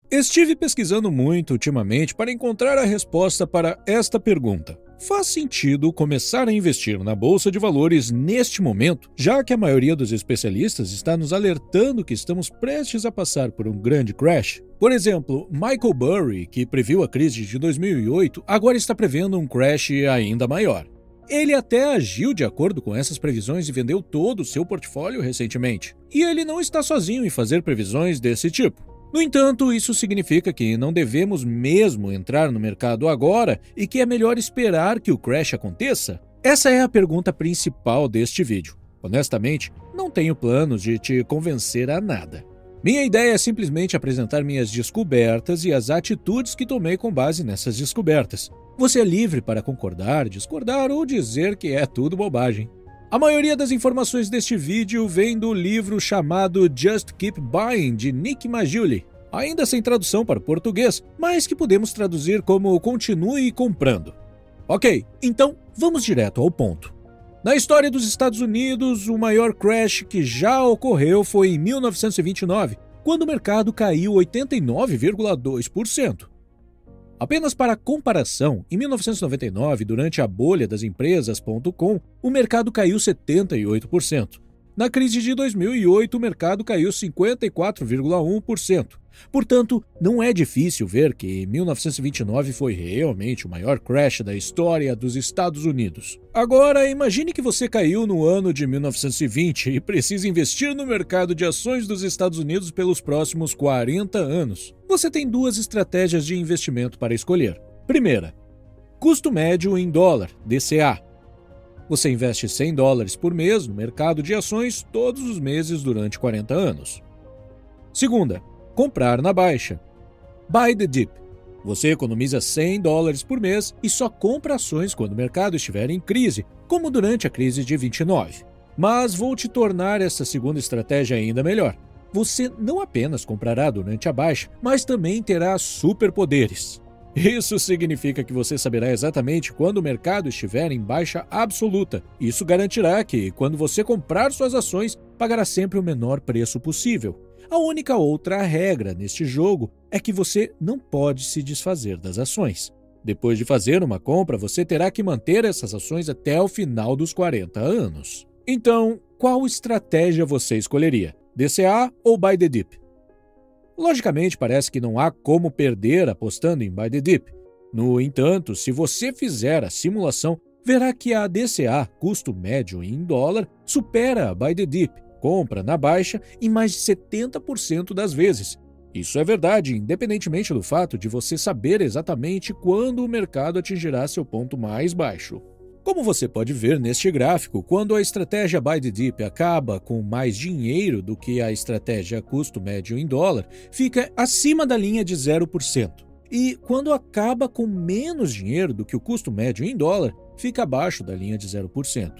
Estive pesquisando muito ultimamente para encontrar a resposta para esta pergunta. Faz sentido começar a investir na Bolsa de Valores neste momento, já que a maioria dos especialistas está nos alertando que estamos prestes a passar por um grande crash? Por exemplo, Michael Burry, que previu a crise de 2008, agora está prevendo um crash ainda maior. Ele até agiu de acordo com essas previsões e vendeu todo o seu portfólio recentemente. E ele não está sozinho em fazer previsões desse tipo. No entanto, isso significa que não devemos mesmo entrar no mercado agora e que é melhor esperar que o crash aconteça? Essa é a pergunta principal deste vídeo. Honestamente, não tenho planos de te convencer a nada. Minha ideia é simplesmente apresentar minhas descobertas e as atitudes que tomei com base nessas descobertas. Você é livre para concordar, discordar ou dizer que é tudo bobagem. A maioria das informações deste vídeo vem do livro chamado Just Keep Buying, de Nick Maggiulli, ainda sem tradução para português, mas que podemos traduzir como Continue Comprando. Ok, então vamos direto ao ponto. Na história dos Estados Unidos, o maior crash que já ocorreu foi em 1929, quando o mercado caiu 89,2%. Apenas para comparação, em 1999, durante a bolha das empresas.com, o mercado caiu 78%. Na crise de 2008, o mercado caiu 54,1%. Portanto, não é difícil ver que 1929 foi realmente o maior crash da história dos Estados Unidos. Agora, imagine que você caiu no ano de 1920 e precisa investir no mercado de ações dos Estados Unidos pelos próximos 40 anos. Você tem duas estratégias de investimento para escolher. Primeira, custo médio em dólar, DCA. Você investe $100 por mês no mercado de ações todos os meses durante 40 anos. Segunda, comprar na baixa. Buy the dip. Você economiza $100 por mês e só compra ações quando o mercado estiver em crise, como durante a crise de 29. Mas vou te tornar essa segunda estratégia ainda melhor. Você não apenas comprará durante a baixa, mas também terá superpoderes. Isso significa que você saberá exatamente quando o mercado estiver em baixa absoluta. Isso garantirá que, quando você comprar suas ações, pagará sempre o menor preço possível. A única outra regra neste jogo é que você não pode se desfazer das ações. Depois de fazer uma compra, você terá que manter essas ações até o final dos 40 anos. Então, qual estratégia você escolheria? DCA ou Buy the Dip? Logicamente, parece que não há como perder apostando em Buy the Dip. No entanto, se você fizer a simulação, verá que a DCA, custo médio em dólar, supera a Buy the Dip, compra na baixa, em mais de 70% das vezes. Isso é verdade, independentemente do fato de você saber exatamente quando o mercado atingirá seu ponto mais baixo. Como você pode ver neste gráfico, quando a estratégia Buy the Dip acaba com mais dinheiro do que a estratégia custo médio em dólar, fica acima da linha de 0%. E quando acaba com menos dinheiro do que o custo médio em dólar, fica abaixo da linha de 0%.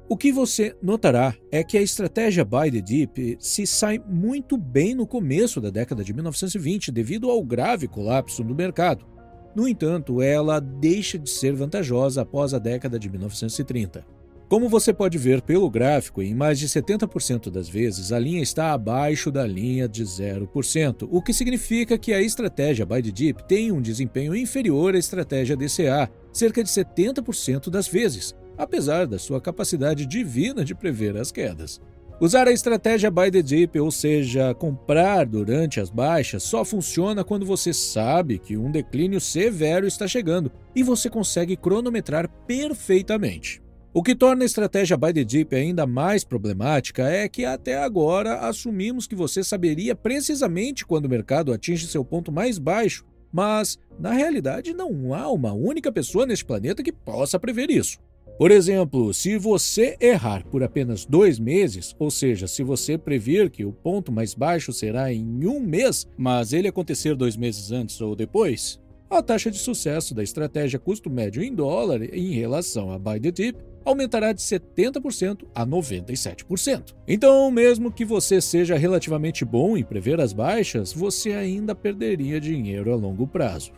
O que você notará é que a estratégia Buy the Dip se sai muito bem no começo da década de 1920 devido ao grave colapso do mercado. No entanto, ela deixa de ser vantajosa após a década de 1930. Como você pode ver pelo gráfico, em mais de 70% das vezes a linha está abaixo da linha de 0%, o que significa que a estratégia Buy the Dip tem um desempenho inferior à estratégia DCA, cerca de 70% das vezes, apesar da sua capacidade divina de prever as quedas. Usar a estratégia Buy the Dip, ou seja, comprar durante as baixas, só funciona quando você sabe que um declínio severo está chegando e você consegue cronometrar perfeitamente. O que torna a estratégia Buy the Dip ainda mais problemática é que até agora assumimos que você saberia precisamente quando o mercado atinge seu ponto mais baixo, mas na realidade não há uma única pessoa neste planeta que possa prever isso. Por exemplo, se você errar por apenas 2 meses, ou seja, se você prever que o ponto mais baixo será em 1 mês, mas ele acontecer 2 meses antes ou depois, a taxa de sucesso da estratégia custo médio em dólar em relação a Buy the Dip aumentará de 70% a 97%. Então, mesmo que você seja relativamente bom em prever as baixas, você ainda perderia dinheiro a longo prazo.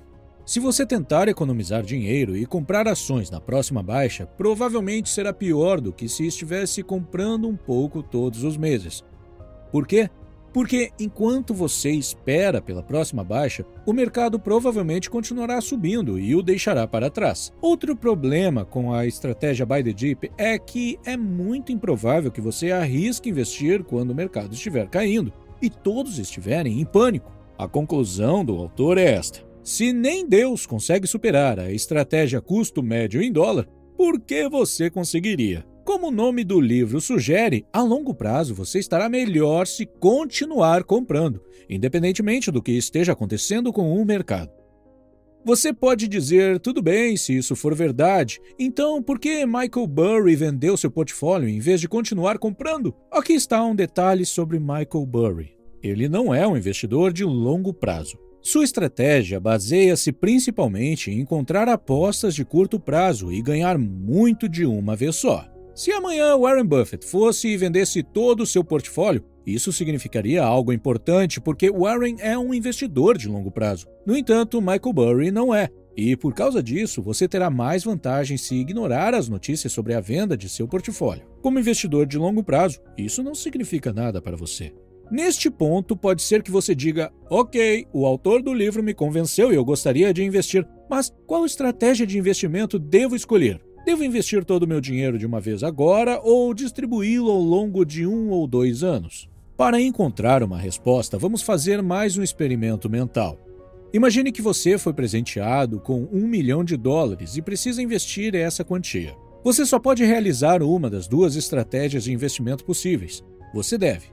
Se você tentar economizar dinheiro e comprar ações na próxima baixa, provavelmente será pior do que se estivesse comprando um pouco todos os meses. Por quê? Porque enquanto você espera pela próxima baixa, o mercado provavelmente continuará subindo e o deixará para trás. Outro problema com a estratégia Buy the Dip é que é muito improvável que você arrisque investir quando o mercado estiver caindo e todos estiverem em pânico. A conclusão do autor é esta: se nem Deus consegue superar a estratégia custo médio em dólar, por que você conseguiria? Como o nome do livro sugere, a longo prazo você estará melhor se continuar comprando, independentemente do que esteja acontecendo com o mercado. Você pode dizer, tudo bem, se isso for verdade, então por que Michael Burry vendeu seu portfólio em vez de continuar comprando? Aqui está um detalhe sobre Michael Burry. Ele não é um investidor de longo prazo. Sua estratégia baseia-se principalmente em encontrar apostas de curto prazo e ganhar muito de uma vez só. Se amanhã Warren Buffett fosse e vendesse todo o seu portfólio, isso significaria algo importante porque Warren é um investidor de longo prazo. No entanto, Michael Burry não é. E por causa disso, você terá mais vantagem se ignorar as notícias sobre a venda de seu portfólio. Como investidor de longo prazo, isso não significa nada para você. Neste ponto, pode ser que você diga, ok, o autor do livro me convenceu e eu gostaria de investir, mas qual estratégia de investimento devo escolher? Devo investir todo o meu dinheiro de uma vez agora ou distribuí-lo ao longo de 1 ou 2 anos? Para encontrar uma resposta, vamos fazer mais um experimento mental. Imagine que você foi presenteado com $1 milhão e precisa investir essa quantia. Você só pode realizar uma das duas estratégias de investimento possíveis. Você deve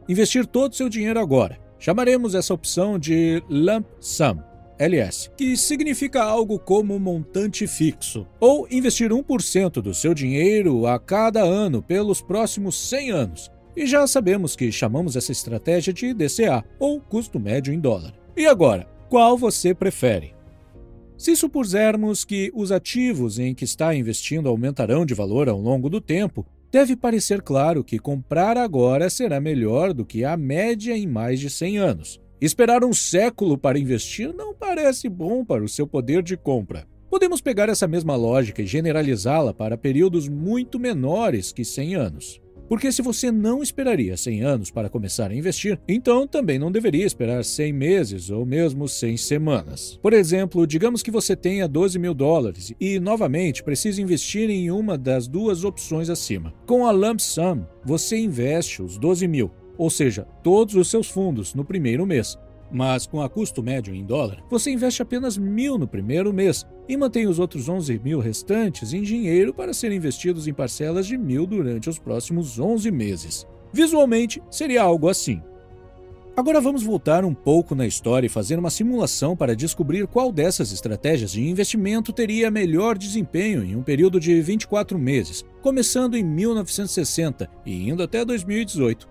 investir todo o seu dinheiro agora. Chamaremos essa opção de Lump Sum, LS, que significa algo como montante fixo, ou investir 1% do seu dinheiro a cada ano pelos próximos 100 anos. E já sabemos que chamamos essa estratégia de DCA, ou custo médio em dólar. E agora, qual você prefere? Se supusermos que os ativos em que está investindo aumentarão de valor ao longo do tempo, deve parecer claro que comprar agora será melhor do que a média em mais de 100 anos. Esperar um século para investir não parece bom para o seu poder de compra. Podemos pegar essa mesma lógica e generalizá-la para períodos muito menores que 100 anos. Porque se você não esperaria 100 anos para começar a investir, então também não deveria esperar 100 meses ou mesmo 100 semanas. Por exemplo, digamos que você tenha $12 mil e, novamente, precisa investir em uma das duas opções acima. Com a Lump Sum, você investe os 12 mil, ou seja, todos os seus fundos no primeiro mês. Mas com a custo médio em dólar, você investe apenas 1.000 no primeiro mês e mantém os outros 11 mil restantes em dinheiro para serem investidos em parcelas de 1.000 durante os próximos 11 meses. Visualmente, seria algo assim. Agora vamos voltar um pouco na história e fazer uma simulação para descobrir qual dessas estratégias de investimento teria melhor desempenho em um período de 24 meses, começando em 1960 e indo até 2018.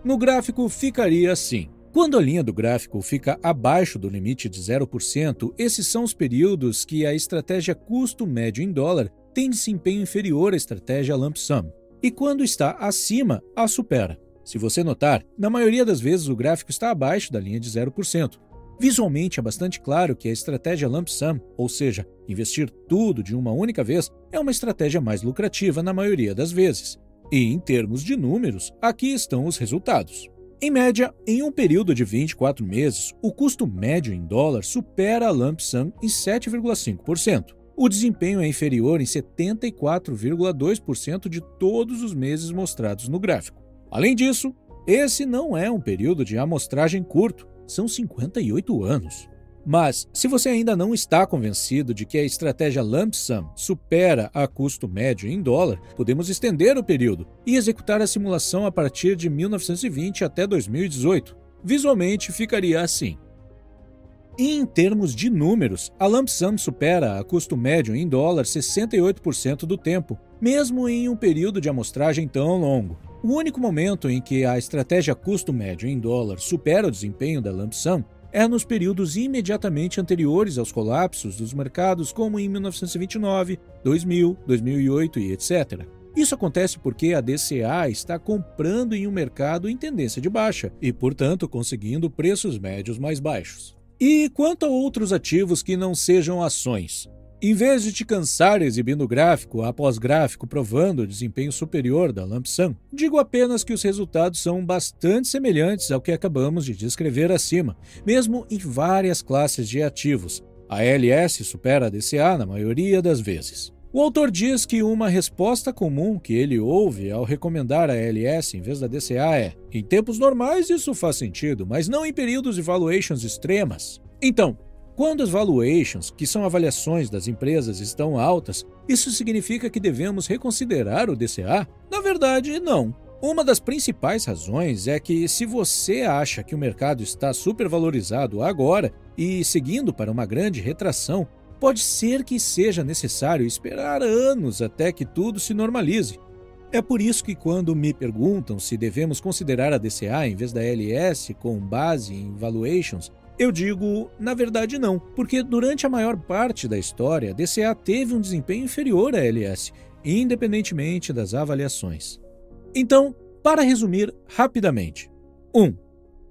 No gráfico ficaria assim. Quando a linha do gráfico fica abaixo do limite de 0%, esses são os períodos que a estratégia custo médio em dólar tem desempenho inferior à estratégia Lump Sum. E quando está acima, a supera. Se você notar, na maioria das vezes o gráfico está abaixo da linha de 0%. Visualmente é bastante claro que a estratégia Lump Sum, ou seja, investir tudo de uma única vez, é uma estratégia mais lucrativa na maioria das vezes. E em termos de números, aqui estão os resultados. Em média, em um período de 24 meses, o custo médio em dólar supera a Lump Sum em 7,5%. O desempenho é inferior em 74,2% de todos os meses mostrados no gráfico. Além disso, esse não é um período de amostragem curto, são 58 anos. Mas, se você ainda não está convencido de que a estratégia Lump Sum supera a custo médio em dólar, podemos estender o período e executar a simulação a partir de 1920 até 2018. Visualmente, ficaria assim. E em termos de números, a Lump Sum supera a custo médio em dólar 68% do tempo, mesmo em um período de amostragem tão longo. O único momento em que a estratégia custo médio em dólar supera o desempenho da Lump Sum é nos períodos imediatamente anteriores aos colapsos dos mercados, como em 1929, 2000, 2008 e etc. Isso acontece porque a DCA está comprando em um mercado em tendência de baixa e, portanto, conseguindo preços médios mais baixos. E quanto a outros ativos que não sejam ações? Em vez de te cansar exibindo gráfico após gráfico provando o desempenho superior da Lump Sum, digo apenas que os resultados são bastante semelhantes ao que acabamos de descrever acima, mesmo em várias classes de ativos. A ALS supera a DCA na maioria das vezes. O autor diz que uma resposta comum que ele ouve ao recomendar a ALS em vez da DCA é: em tempos normais isso faz sentido, mas não em períodos de valuations extremas. Então, quando as valuations, que são avaliações das empresas, estão altas, isso significa que devemos reconsiderar o DCA? Na verdade, não. Uma das principais razões é que, se você acha que o mercado está supervalorizado agora e seguindo para uma grande retração, pode ser que seja necessário esperar anos até que tudo se normalize. É por isso que, quando me perguntam se devemos considerar a DCA em vez da ALS com base em valuations, eu digo, na verdade não, porque durante a maior parte da história, a DCA teve um desempenho inferior à ALS, independentemente das avaliações. Então, para resumir rapidamente. 1.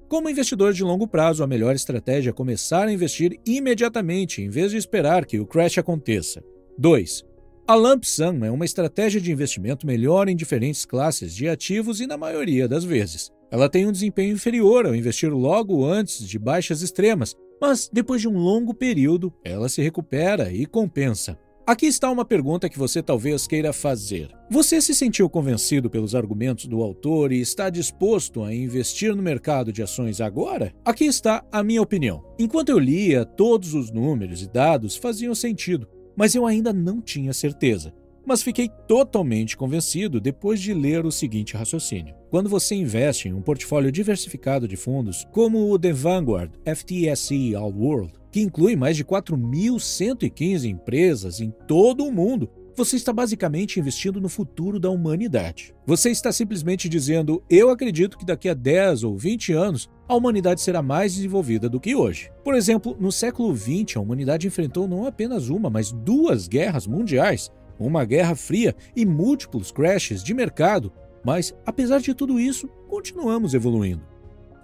Como investidor de longo prazo, a melhor estratégia é começar a investir imediatamente, em vez de esperar que o crash aconteça. 2. A Lump Sum é uma estratégia de investimento melhor em diferentes classes de ativos e na maioria das vezes. Ela tem um desempenho inferior ao investir logo antes de baixas extremas, mas depois de um longo período, ela se recupera e compensa. Aqui está uma pergunta que você talvez queira fazer. Você se sentiu convencido pelos argumentos do autor e está disposto a investir no mercado de ações agora? Aqui está a minha opinião. Enquanto eu lia, todos os números e dados faziam sentido, mas eu ainda não tinha certeza. Mas fiquei totalmente convencido depois de ler o seguinte raciocínio. Quando você investe em um portfólio diversificado de fundos, como o The Vanguard FTSE All World, que inclui mais de 4.115 empresas em todo o mundo, você está basicamente investindo no futuro da humanidade. Você está simplesmente dizendo: eu acredito que daqui a 10 ou 20 anos a humanidade será mais desenvolvida do que hoje. Por exemplo, no século XX, a humanidade enfrentou não apenas uma, mas 2 guerras mundiais, uma guerra fria e múltiplos crashes de mercado, mas, apesar de tudo isso, continuamos evoluindo.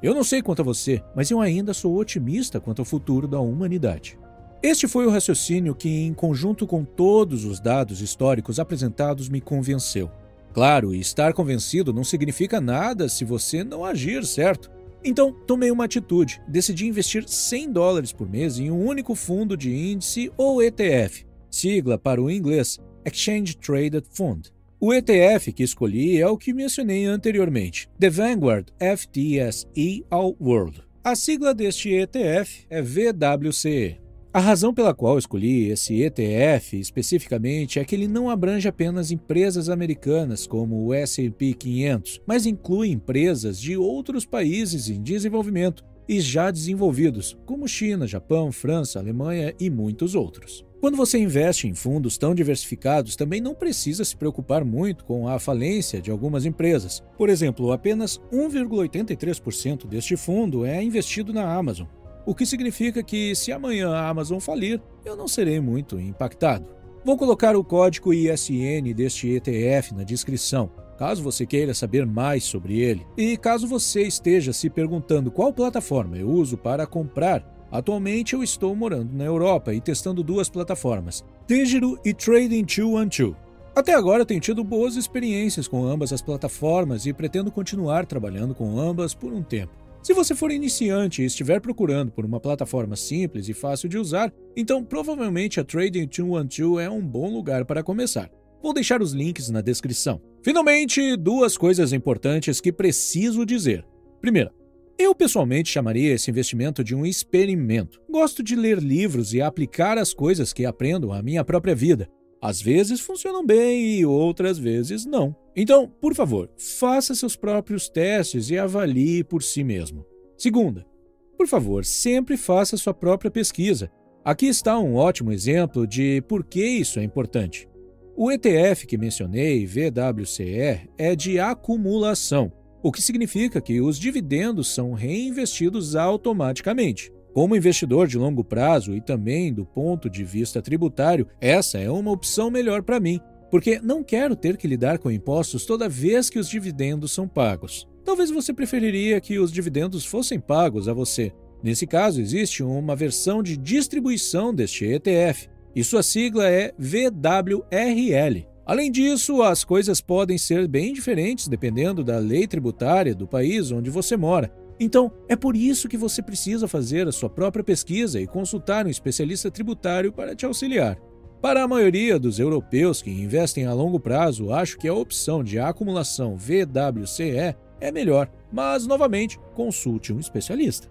Eu não sei quanto a você, mas eu ainda sou otimista quanto ao futuro da humanidade. Este foi o raciocínio que, em conjunto com todos os dados históricos apresentados, me convenceu. Claro, estar convencido não significa nada se você não agir, certo? Então, tomei uma atitude, decidi investir $100 por mês em um único fundo de índice ou ETF, sigla para o inglês Exchange Traded Fund. O ETF que escolhi é o que mencionei anteriormente, The Vanguard FTSE All World. A sigla deste ETF é VWCE. A razão pela qual escolhi esse ETF especificamente é que ele não abrange apenas empresas americanas como o S&P 500, mas inclui empresas de outros países em desenvolvimento e já desenvolvidos, como China, Japão, França, Alemanha e muitos outros. Quando você investe em fundos tão diversificados, também não precisa se preocupar muito com a falência de algumas empresas. Por exemplo, apenas 1,83% deste fundo é investido na Amazon, o que significa que, se amanhã a Amazon falir, eu não serei muito impactado. Vou colocar o código ISN deste ETF na descrição, caso você queira saber mais sobre ele. E caso você esteja se perguntando qual plataforma eu uso para comprar, atualmente eu estou morando na Europa e testando 2 plataformas, Digiro e Trading212. Até agora tenho tido boas experiências com ambas as plataformas e pretendo continuar trabalhando com ambas por um tempo. Se você for iniciante e estiver procurando por uma plataforma simples e fácil de usar, então provavelmente a Trading212 é um bom lugar para começar. Vou deixar os links na descrição. Finalmente, 2 coisas importantes que preciso dizer. Primeira, eu pessoalmente chamaria esse investimento de um experimento. Gosto de ler livros e aplicar as coisas que aprendo à minha própria vida. Às vezes funcionam bem e outras vezes não. Então, por favor, faça seus próprios testes e avalie por si mesmo. Segunda, por favor, sempre faça sua própria pesquisa. Aqui está um ótimo exemplo de por que isso é importante. O ETF que mencionei, VWCE, é de acumulação, o que significa que os dividendos são reinvestidos automaticamente. Como investidor de longo prazo e também do ponto de vista tributário, essa é uma opção melhor para mim, porque não quero ter que lidar com impostos toda vez que os dividendos são pagos. Talvez você preferiria que os dividendos fossem pagos a você. Nesse caso, existe uma versão de distribuição deste ETF, e sua sigla é VWRL. Além disso, as coisas podem ser bem diferentes dependendo da lei tributária do país onde você mora. Então, é por isso que você precisa fazer a sua própria pesquisa e consultar um especialista tributário para te auxiliar. Para a maioria dos europeus que investem a longo prazo, acho que a opção de acumulação VWCE é melhor, mas, novamente, consulte um especialista.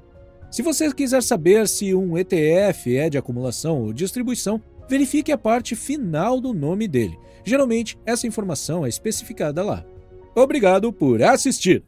Se você quiser saber se um ETF é de acumulação ou distribuição, verifique a parte final do nome dele. Geralmente, essa informação é especificada lá. Obrigado por assistir!